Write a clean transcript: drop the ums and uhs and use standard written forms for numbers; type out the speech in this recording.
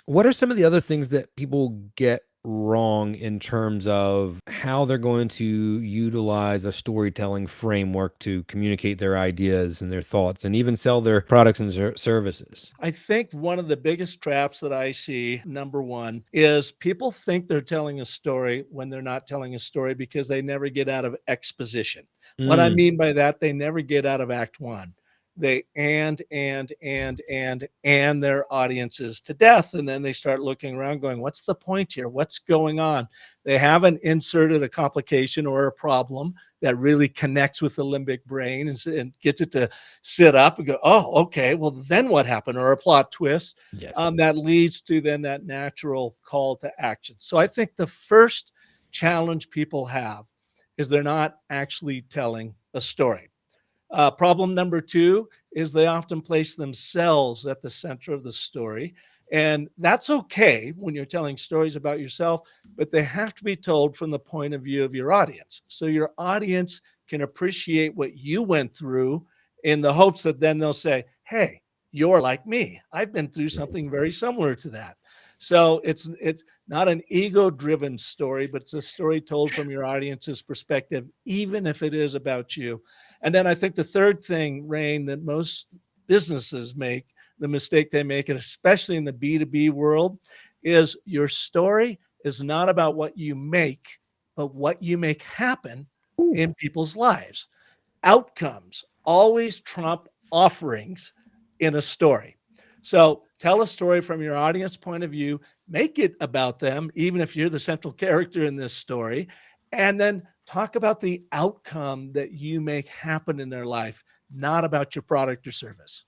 What are some of the other things that people get wrong in terms of how they're going to utilize a storytelling framework to communicate their ideas and their thoughts and even sell their products and services? I think one of the biggest traps that I see, number one, is people think they're telling a story when they're not telling a story because they never get out of exposition. What I Mm, mean by that, they never get out of act one. They and their audiences to death. And then they start looking around going, what's the point here? What's going on? They haven't inserted a complication or a problem that really connects with the limbic brain and gets it to sit up and go, oh, okay, well, then what happened? Or a plot twist yes. that leads to then that natural call to action. So I think the first challenge people have is they're not actually telling a story. Problem number two is they often place themselves at the center of the story. And that's okay when you're telling stories about yourself, but they have to be told from the point of view of your audience. So your audience can appreciate what you went through in the hopes that then they'll say, hey, you're like me. I've been through something very similar to that. So it's not an ego-driven story, but it's a story told from your audience's perspective, even if it is about you. And then I think the third thing, Rain, that most businesses make, the mistake they make, and especially in the B2B world, is your story is not about what you make, but what you make happen Ooh. in people's lives. Outcomes always trump offerings in a story. So tell a story from your audience point of view, make it about them, even if you're the central character in this story, and then talk about the outcome that you make happen in their life, not about your product or service.